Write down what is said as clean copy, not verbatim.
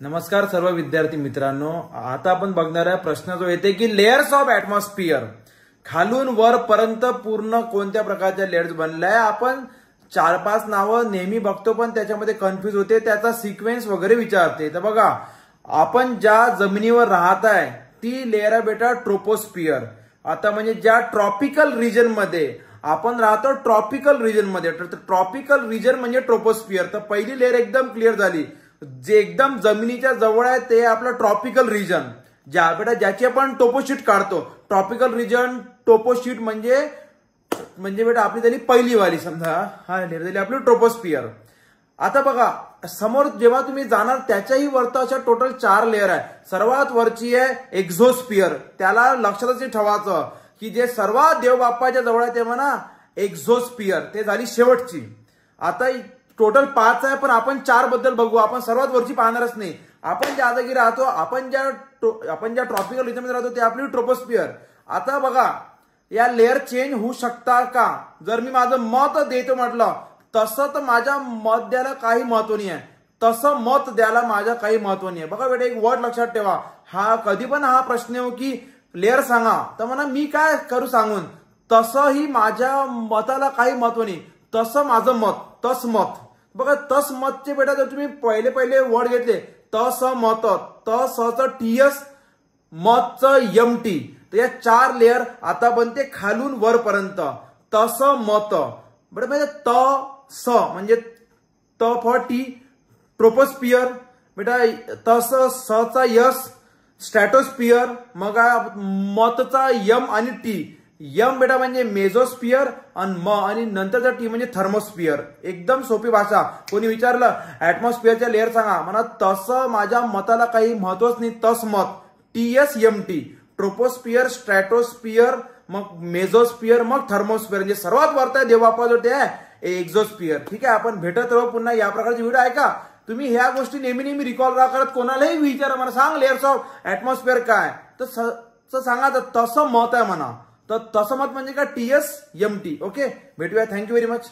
नमस्कार सर्व विद्यार्थी मित्रांनो, आता आपण बघणार आहे प्रश्न जो येते की लेयर्स ऑफ ऍटमॉस्फिअर, खालून वर पर्यंत पूर्ण कोणत्या प्रकारच्या लेयर्स बनल्या. आपण 4-5 नावं नेहमी बघतो पण त्याच्यामध्ये कन्फ्युज होते, त्याचा सिक्वेन्स वगैरे विचारते. तर बघा, आपण ज्या जमिनीवर राहत आहे ती लेयर आहे बेटा ट्रोपोस्फिअर. आता म्हणजे ज्या ट्रॉपिकल रिजन मध्ये आपण राहतो, ट्रॉपिकल रिजन मध्ये, ट्रॉपिकल रिजन म्हणजे ट्रोपोस्फिअर. तर पहिली लेयर एकदम क्लिअर झाली. जे एकदम जमिनीच्या जवळ आहे ते आपलं ट्रॉपिकल रिजन, ज्याची आपण टोपोशीट काढतो. ट्रॉपिकल रिजन टोपोशीट म्हणजे बेटा आपली झाली पहिली वाली, समजा हा लेयर झाली आपली ट्रोपोस्फिअर. आता बघा, समोर जेव्हा तुम्ही जाणार त्याच्याही वरती अशा टोटल 4 लेयर आहे. सर्वात वरची आहे एक्झोस्फिअर. त्याला लक्षातच ठेवायचं की जे सर्वात देवबाप्पाच्या जवळ आहे ते म्हणा एक्झोस्फिअर, ते झाली शेवटची. आता टोटल 5 आहे पण आपण 4 बद्दल बघू. आपण सर्वात वरची पाहणारच नाही. आपण ज्या जागी राहतो, आपण ज्या ट्रॉपिकल रिजन मध्ये राहतो ते आपली ट्रोपोस्फिअर. आता बघा, या लेयर चेंज होऊ शकतात का? जर मी माझं मत देतो म्हटलं तसं, तर माझ्या मत द्यायला काही महत्व नाही आहे. तसं मत द्यायला माझ्या काही महत्व नाही आहे. बघा बेटा, एक वर्ड लक्षात ठेवा. हा कधी पण हा प्रश्न येऊ की लेयर सांगा, तर म्हणा मी काय करू सांगून, तसंही माझ्या मताला काही महत्व नाही. तसं माझं मत, तस मत. बघा, तस मतचे बेटा जर तुम्ही पहिले वर्ड घेतले, तस मत, तसचं टीएस, मतचं एमटी. तर या 4 लेयर आता बनते खालून वरपर्यंत. तस मत बेटा, म्हणजे त स म्हणजे त फॉर टी ट्रोपोस्फिअर. बेटा तस सचा यस स्ट्रॅटोस्फिअर. मग मतचा यम आणि टी. यम बेटा म्हणजे मेझोस्फिअर आणि म आणि नंतरचा टी म्हणजे थर्मोस्फिअर. एकदम सोपी भाषा. कोणी विचारलं ऍटमॉस्फिअरच्या लेअर सांगा, म्हणा तसं माझ्या मताला काही महत्वच नाही. तस मत टीएस एम टी. ट्रोपोस्फिअर, स्ट्रॅटोस्फिअर, मग मेझोस्फिअर, मग थर्मोस्फिअर. म्हणजे सर्वात वरती आहे देवबाप्पा जो ते आहे एक्झोस्फिअर. ठीक आहे, आपण भेटत राहू पुन्हा या प्रकारचे व्हिडिओ आहे का. तुम्ही ह्या गोष्टी नेहमी रिकॉल करत कोणालाही विचारा, मला सांग लेयर्स ऑफ ऍटमॉस्फिअर काय, तर सांगा तसं मत आहे म्हणा. तर तसं मत म्हणजे का टीएस एम टी. ओके, भेटूया. Thank you very much.